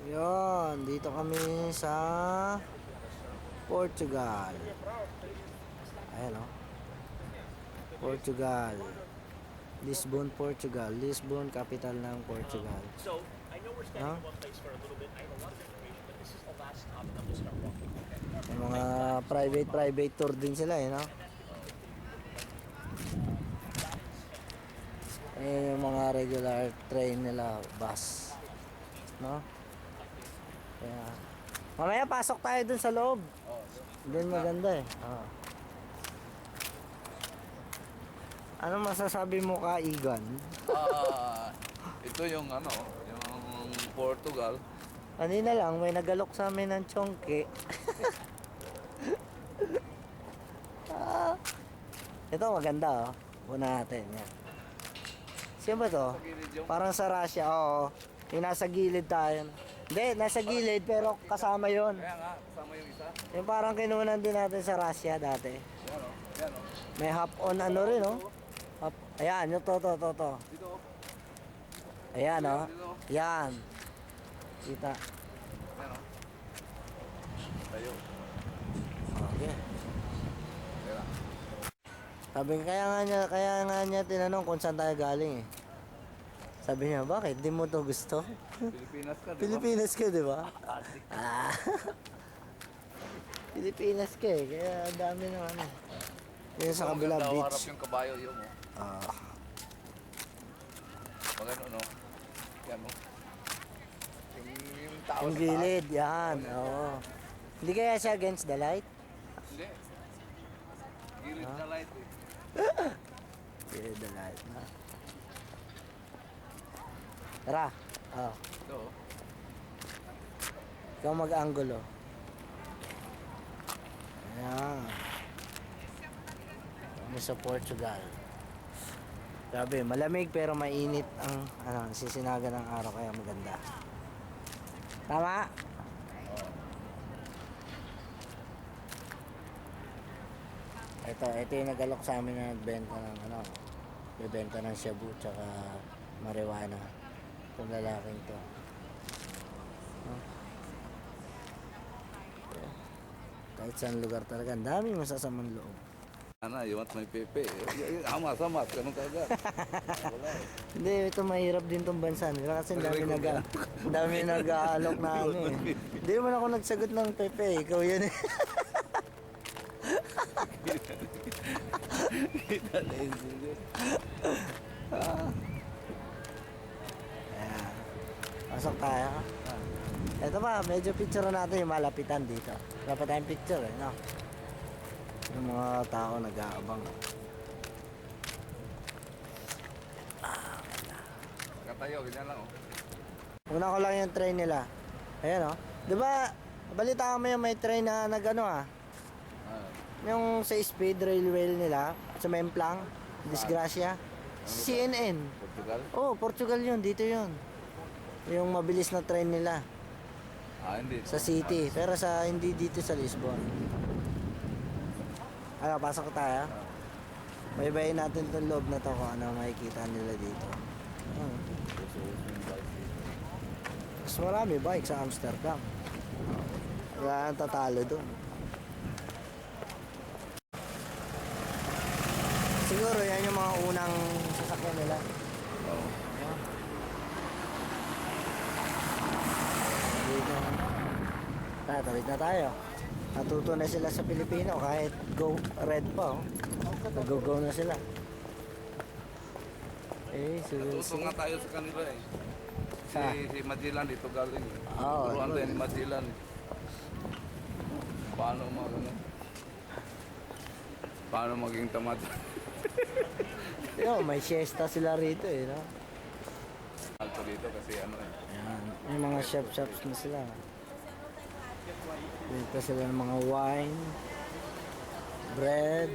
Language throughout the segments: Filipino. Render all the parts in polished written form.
Yun, dito kami sa Portugal. Ayan o. Portugal. Lisbon, Portugal. Lisbon, capital ng Portugal. So, I know we're standing in one place for a little bit. I have a lot of information, but this is the last stop and then we'll start walking. Okay? May mga private tour din sila no? Yung mga regular train nila, bus. No? Kaya, mamaya pasok tayo dun sa loob. Doon maganda Ano masasabi mo ka, Igan? Ito yung yung Portugal. Kanina lang, may nagalok sa amin ng chongke. Ito maganda Una natin, yan. Sino ba to? Parang sa Russia, oo. Yung nasa gilid tayo. Hindi, nasa gilid pero kasama yon. Kaya nga, kasama yung isa. Yung parang kinunan din natin sa Russia dati. Yan o, yan o. May hop on rin Hop. Ayan, yung to. Dito o. Ayan Yan. Kita. Yan o. Tayo. Okay. Kaya. Sabi kaya nga niya tinanong kung saan tayo galing Sabi niya, bakit? Di mo to gusto? Pilipinas ka, di ba? Pilipinas ka, di ba? Pilipinas ka kaya ang dami ng Yun sa kabila beach. Harap yung kabayo yun mo. Pag no? Yan mo. Yung tao Yung sa gilid, taas. yan. Oo. Hindi kaya siya against the light? Hindi. Gilid na light eh. Gilid the light, Tara. Ito o. Ikaw mag-angulo. Ayan. Kami sa Portugal. Grabe, malamig pero mainit ang sisinaga ng araw kaya maganda. Tama? Ito yung nagalok sa amin na nagbenta ng bebenta ng shabu tsaka marijuana. Itong lalaking to. Kahit saan lugar talaga, ang daming masasamang loob. Ana, you want my pepe? Hamas, ganun kagad. Wala eh. Hindi, ito mahirap din tong bansa nila kasi ang dami nag-aalok na Hindi naman ako nagsagot ng pepe, ikaw yun Kita na yun. Ayan. Pasok tayo. Ito pa, medyo picture natin yung malapitan dito. Dapat tayong picture no? Yung mga tao nag-aabang. Katayo, ganyan lang oh. Una ko lang yung train nila. Ayan Diba, balita mo yung may train na yung sa speed railway nila, sa Memplang, Disgrasya. CNN. Portugal? Oh, Portugal yun, dito yun. Yung mabilis na train nila. Hindi. Sa city, pero hindi dito sa Lisbon. Pasok tayo. Baybayin natin itong loob na to kung ano makikita nila dito. Mas marami bike sa Amsterdam. Wala nang tatalo dun. Siguro yan yung mga unang sasakyan nila. Tawid na tayo. Natuto na sila sa Pilipino kahit go red pa Nag-go na sila. Natuto nga tayo sa kanila eh. Si Magellan dito galing eh. Turuan tayo ni Magellan eh. Paano maging tamad? May siesta sila rito no? Alto dito kasi eh. Ayan, may mga shops na sila. Dito sila ng mga wine, bread.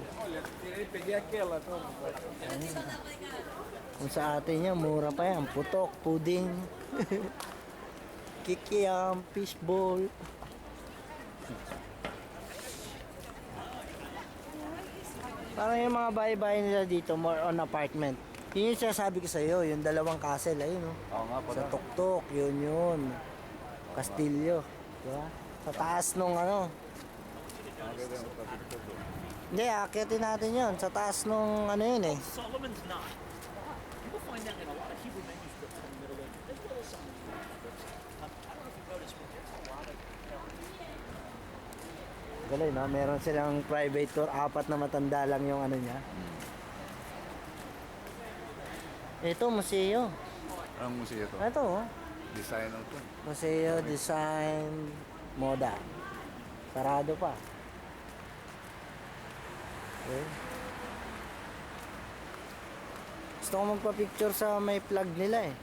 Kung sa atin yan, mura pa yan. Putok, pudding, kikiam, fishball. Parang yung mga bahay-bahay nila dito, more on apartment. Yun yung sinasabi ko sa'yo, yung dalawang castle, ayun Oo nga pala. Sa Tuktok, yun. Castillo. Diba? Sa taas nung ano. Hindi, akitin natin yun. Sa taas nung ano yun eh. Solomon's not. You will find that in a lot of Hebrew manuscripts from the Middle Ages, as well as some of the manuscripts. I don't know if you noticed, but there's a lot of Galing, no? Meron silang private tour. 4 na matanda lang yung ano niya. Ito, museo. Anong museo to? Ito, oh. Design ng to. Museo, design, moda. Sarado pa. Okay. Gusto ko magpa-picture sa may plug nila eh.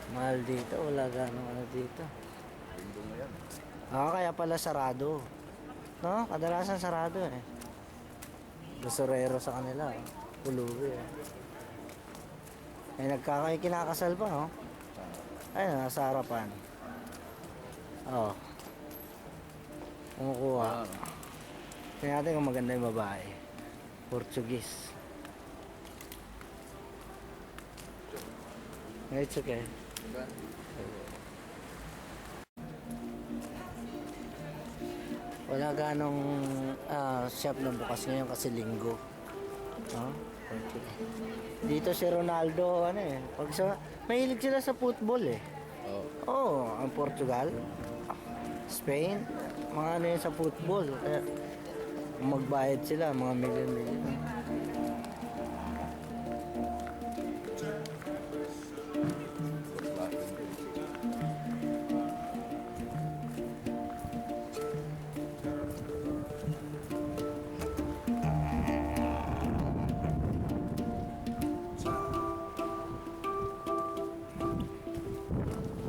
Mahal dito, wala ganong ano dito. Pindong na yan. Kaya pala sarado. No? Kadalasan sarado eh. Basurero sa kanila. Pulubi eh. Kinakasal pa, no? Ayun, nasa harapan. Oo. Kumukuha. Tingnan natin kung maganda yung babae. Portuguese. It's okay. Wala ganong shop na bukas ngayon kasi linggo. No? Okay. Dito si Ronaldo, ano eh. Mahilig sila sa football eh. Oo, ang Portugal, Spain, mga ano yun sa football. Kaya magbayad sila, mga milyon-milyon.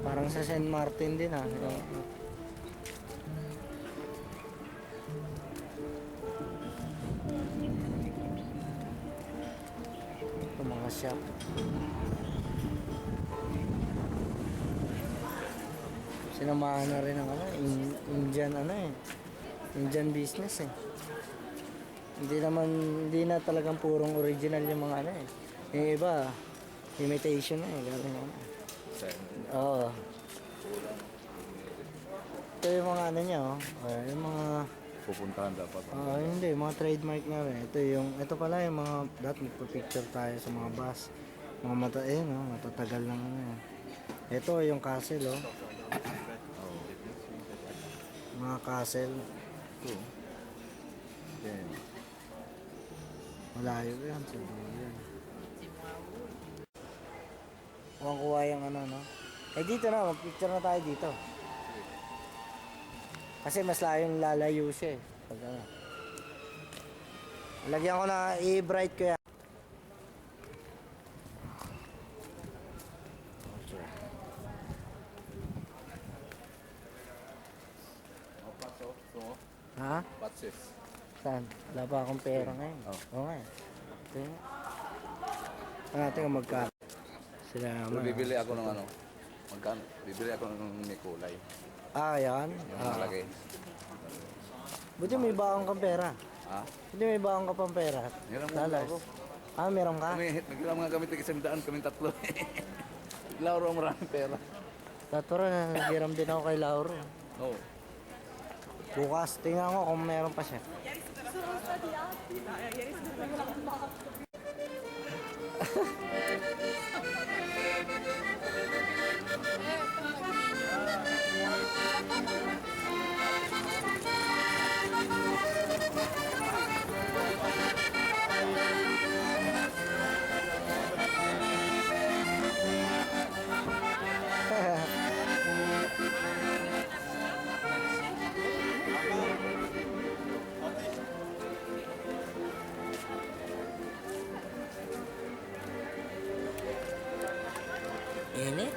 Parang sa San Martin din ah. Ito mga shop. Sinamahan na rin ang ano, Indian ano eh. Indian business eh. Hindi na talagang purong original yung mga ano eh. Yung iba, imitation na eh. Galing ano. Oo. Ito yung mga ano niya oh. Yung mga Pupuntahan dapat. hindi, mga trademark na rin. Ito pala yung mga dati magpa-picture tayo sa mga bus. Mga matatagal lang ano yan. Ito yung castle oh. Mga castle. Ito. Yan. Malayo yan sa duyan. Kuha yung ano no. Dito na, mag-picture na tayo dito. Kasi mas layong lalayo siya eh. Pag ano. Lagyan ko na i-bright ko yan. Okay. Ha? Patsis. Saan? Wala pa akong pera ngayon. Oo nga eh. Ito yun. Natin kung magkano. Sila So, naman. bibili ako ng ano. Magkano? Bibili ako ng may kulay. Yan. Yung malaki. Buti may baong kang pera. Ha? Buti may baong ka pang pera. Meron mo Dollars. ako. Meron ka? Nagkilang mga gamit ng 100, kami tatlo. Lauro ang maraming pera. Taturo na nagiram din ako kay Lauro. Oo. Bukas, tingnan ko kung meron pa siya. Init.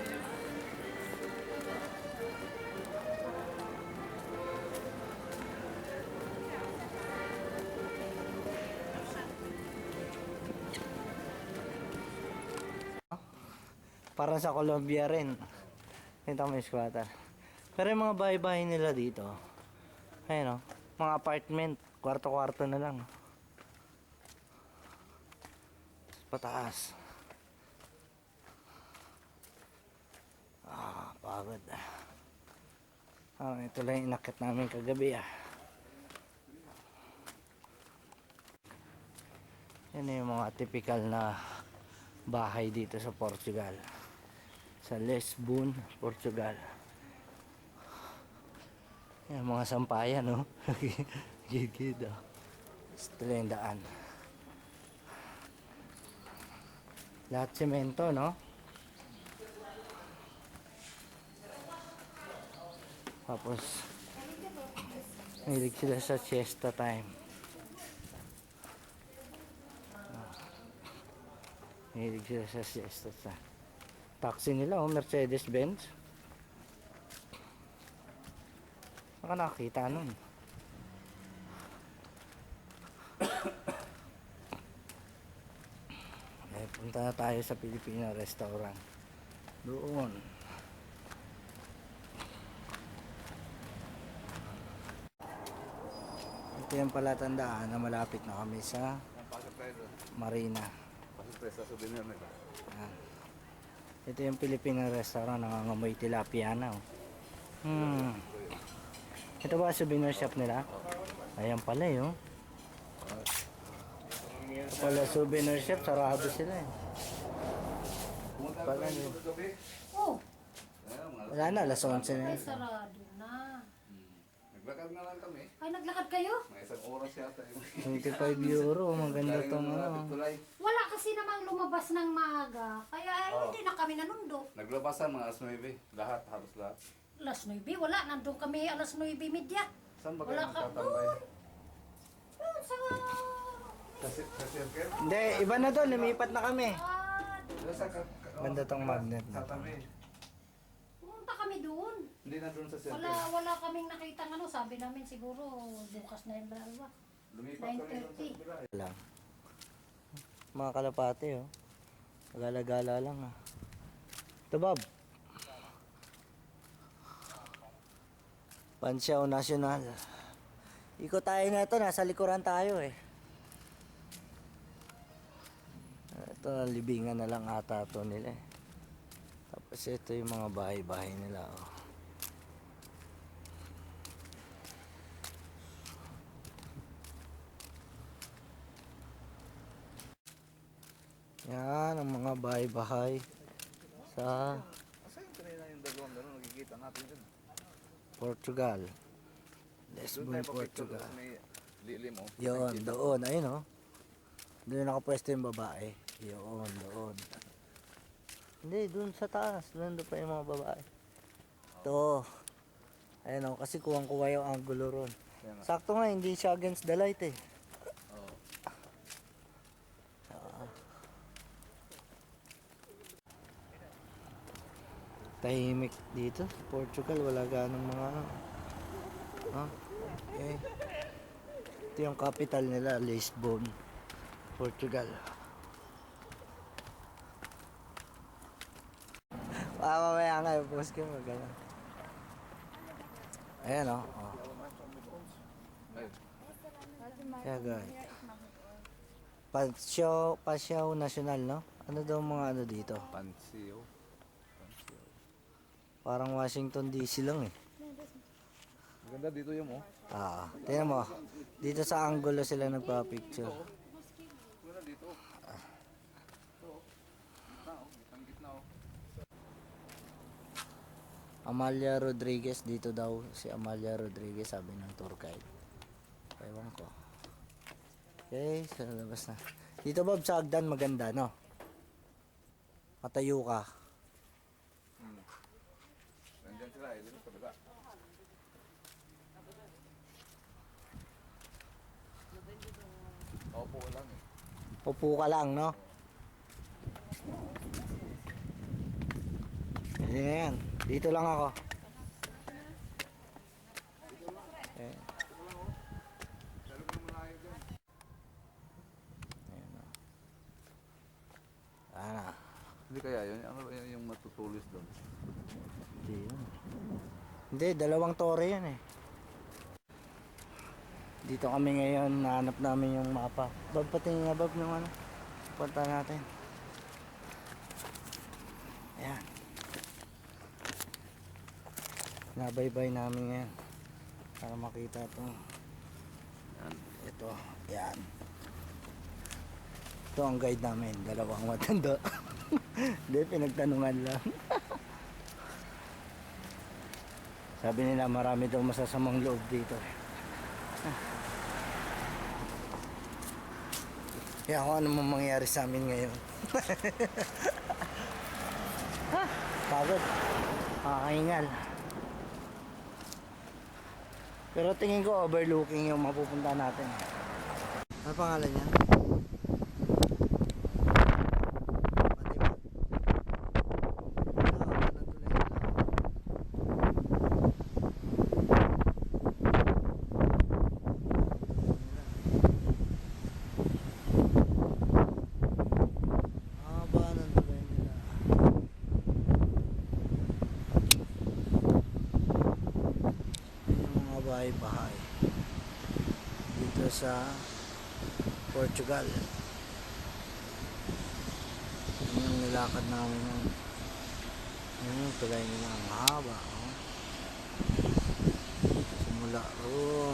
Parang sa Colombia rin. Ito may squatter. Pero yung mga bahay-bahay nila dito, ayun o, mga apartment, kwarto-kwarto na lang. pataas. Pagod. Ito lang yung inakit namin kagabi Yan yung mga typical na bahay dito sa Portugal. Sa Lisbon, Portugal. Yan mga sampayan, no? Gigid, Ito lang yung daan. Lahat semento, no? Tapos mahilig sila sa siesta time. Mahilig sila sa siesta time. Taxi nila, Mercedes-Benz. Baka nakakita nun. Punta na tayo sa Filipino restaurant. Doon. Ito yung palatandaan na malapit na kami sa Pasok tayo doon. Marina. Pasok tayo sa souvenir nila. Ito yung Filipino restaurant, nangangamoy tilapia na. Ito ba souvenir shop nila? Ayan pala Ito pala souvenir shop, sarado sila Pumunta Pala tayo yun. gabi. Oh, Wala na, alas 11 na ay yun. sarado na. Naglakad na lang kami. Ay, naglakad kayo? May isang oras yata. 25 euro, maganda tong Tulay. Wala kasi namang lumabas ng maaga. Kaya hindi na kami nanundo. Naglabasan mga alas 9. Lahat, halos lahat. Alas 9, wala. Nandun kami alas 9:30. Saan ba Wala kayo ka nagtatambay? Doon sa... Sa circle? Hindi, iba na doon, lumipat na kami. Doon sa Ganda tong magnet na to. Tatabi. Pumunta kami doon. Hindi na doon sa circle. Wala kaming nakita ano. Sabi namin siguro bukas na yung dalawa. Lumipat kami doon sa 9:30. kabila. Lang. Mga kalapate, Gala-gala lang, Ito, Bob. Pansiao National. Ikot tayo na ito, nasa likuran tayo, Ito, libingan na lang ata ito nila, Tapos ito yung mga bahay-bahay nila, Yan ang mga bahay-bahay sa Saan kanina yung dalawang gano'n nakikita natin dyan? Portugal. Doon Lisbon, tayo papicture Portugal. doon may lilim Yun, doon. Ayun, Doon nakapwesto yung babae. Yun, doon. Hindi, doon sa taas. Doon pa yung mga babae. Ito. Ayun, kasi kuwang-kuwa yung angulo ron. Kaya nga. Sakto nga, hindi siya against the light, Oo. Tahimik dito sa Portugal, wala ganong mga okay. Ito yung capital nila, Lisbon, Portugal. Mamaya nga yung post ko, gano'n. Ayan Ay, Kaya guys. Pasyaw National, no? Ano daw mga ano dito? Pansio. Parang Washington DC lang, Maganda dito yung Tingnan mo. Dito sa angulo sila nagpa-picture. Maganda dito. Gitna Amalia Rodriguez dito daw. Si Amalia Rodriguez, sabi ng tour guide. Ewan ko. Okay, sa labas na. Dito, Bob, sa Agdan maganda, no? Patayo ka. Nandiyan sila dito sa kabila. Opo lang Upo ka lang, no? Ayan. Dito lang ako. Ayan. Ayan. Hindi kaya yun? Ano ba yun yung matutulis doon? Hindi yun. Hindi, dalawang tore yun Dito kami ngayon, nahanap namin yung mapa. Bob, patingin nga Bob ng ano. Punta natin. Ayan. Nabaybay namin ngayon para makita ito. Yan. Ito, yan. Ito ang guide namin, dalawang matanda. Hindi, pinagtanungan lang. Sabi nila marami daw masasamang loob dito. Kaya kung ano mang mangyari sa amin ngayon. Pagod. Makakahingal. Pero tingin ko overlooking yung mapupunta natin. Ano pangalan niya? Bahay dito sa Portugal. Yan yung nilakad namin yun. Yan yung tulay nila ang haba, oh. Simula roon